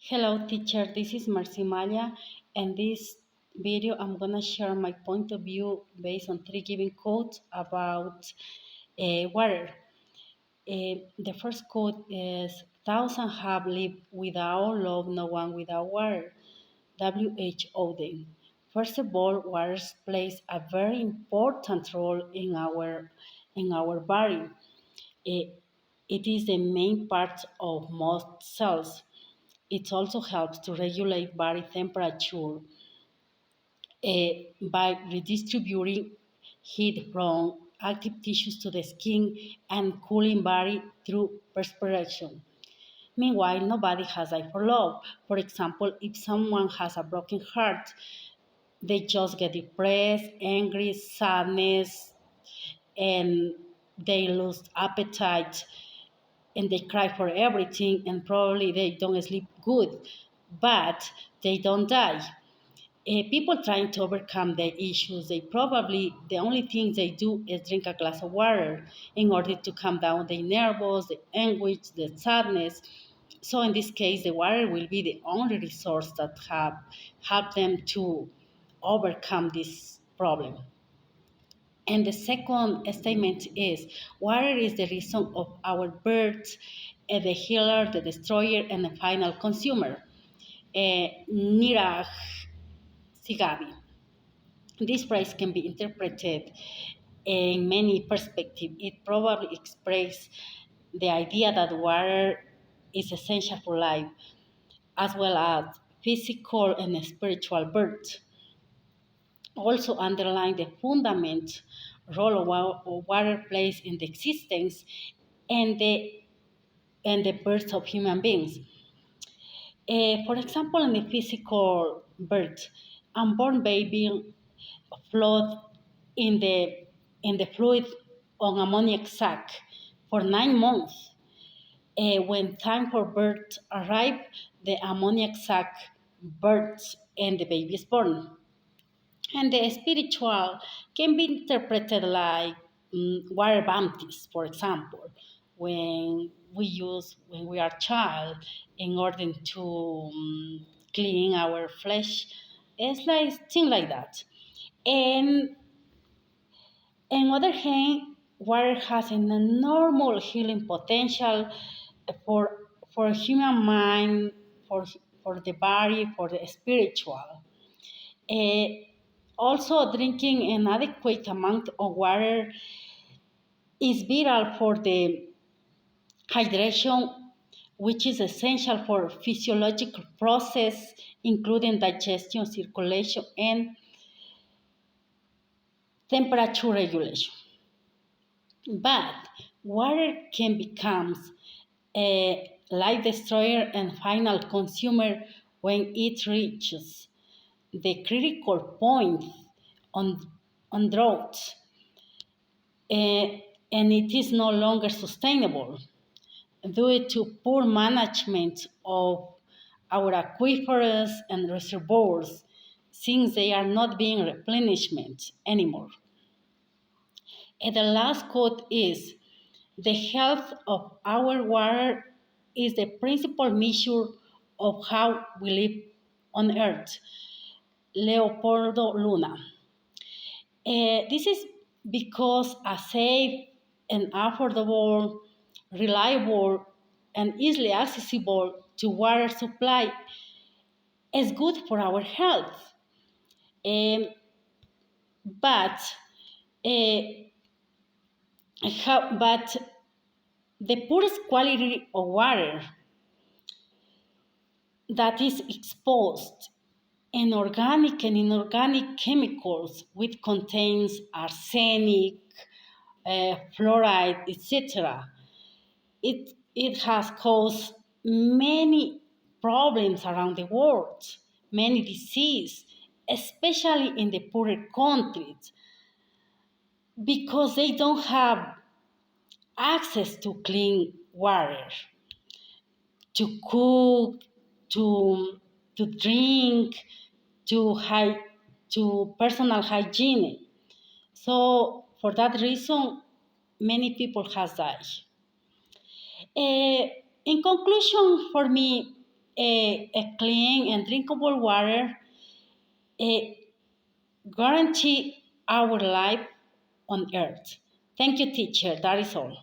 Hello teacher, this is Marcimaya, and this video I'm gonna share my point of view based on three given quotes about water. The first quote is, thousands have lived without love, no one without water. W.H. Auden. First of all, water plays a very important role in our body. It, it is the main part of most cells. It also helps to regulate body temperature by redistributing heat from active tissues to the skin and cooling body through perspiration. Meanwhile, nobody has eye for love. For example, if someone has a broken heart, they just get depressed, angry, sadness, and they lose appetite and they cry for everything and probably they don't sleep good, but they don't die. People trying to overcome the issues, they probably, the only thing they do is drink a glass of water in order to calm down the nerves, the anguish, the sadness. So in this case, the water will be the only resource that have help them to overcome this problem. And the second statement is, water is the reason of our birth, the healer, the destroyer, and the final consumer. Niraj Sigavi. This phrase can be interpreted in many perspectives. It probably expresses the idea that water is essential for life, as well as physical and spiritual birth. Also underline the fundament role of water plays in the existence and the birth of human beings. For example, in the physical birth, unborn baby float in the fluid on ammoniac sac for 9 months. When time for birth arrives, the ammoniac sac bursts and the baby is born. And the spiritual can be interpreted like water baptism, for example, when we are child in order to clean our flesh. It's like thing like that. And on the other hand, water has an enormous healing potential for for human mind, for for the body, for the spiritual. Uh, Also, drinking an adequate amount of water is vital for the hydration, which is essential for physiological process, including digestion, circulation, and temperature regulation. But water can become a life destroyer and final consumer when it reaches the critical point on, on drought, and it is no longer sustainable due to poor management of our aquifers and reservoirs, since they are not being replenishment anymore. And the last quote is, the health of our water is the principal measure of how we live on earth. Leopoldo Luna. This is because a safe and affordable, reliable, and easily accessible to water supply is good for our health. Um, but uh, but the poorest quality of water that is exposed in organic and inorganic chemicals which contains arsenic, fluoride, etc. It has caused many problems around the world, many diseases, especially in the poorer countries, because they don't have access to clean water to cook, to drink, to to personal hygiene. So for that reason, many people has died. In conclusion, for me, a clean and drinkable water guarantee our life on earth. Thank you, teacher. That is all.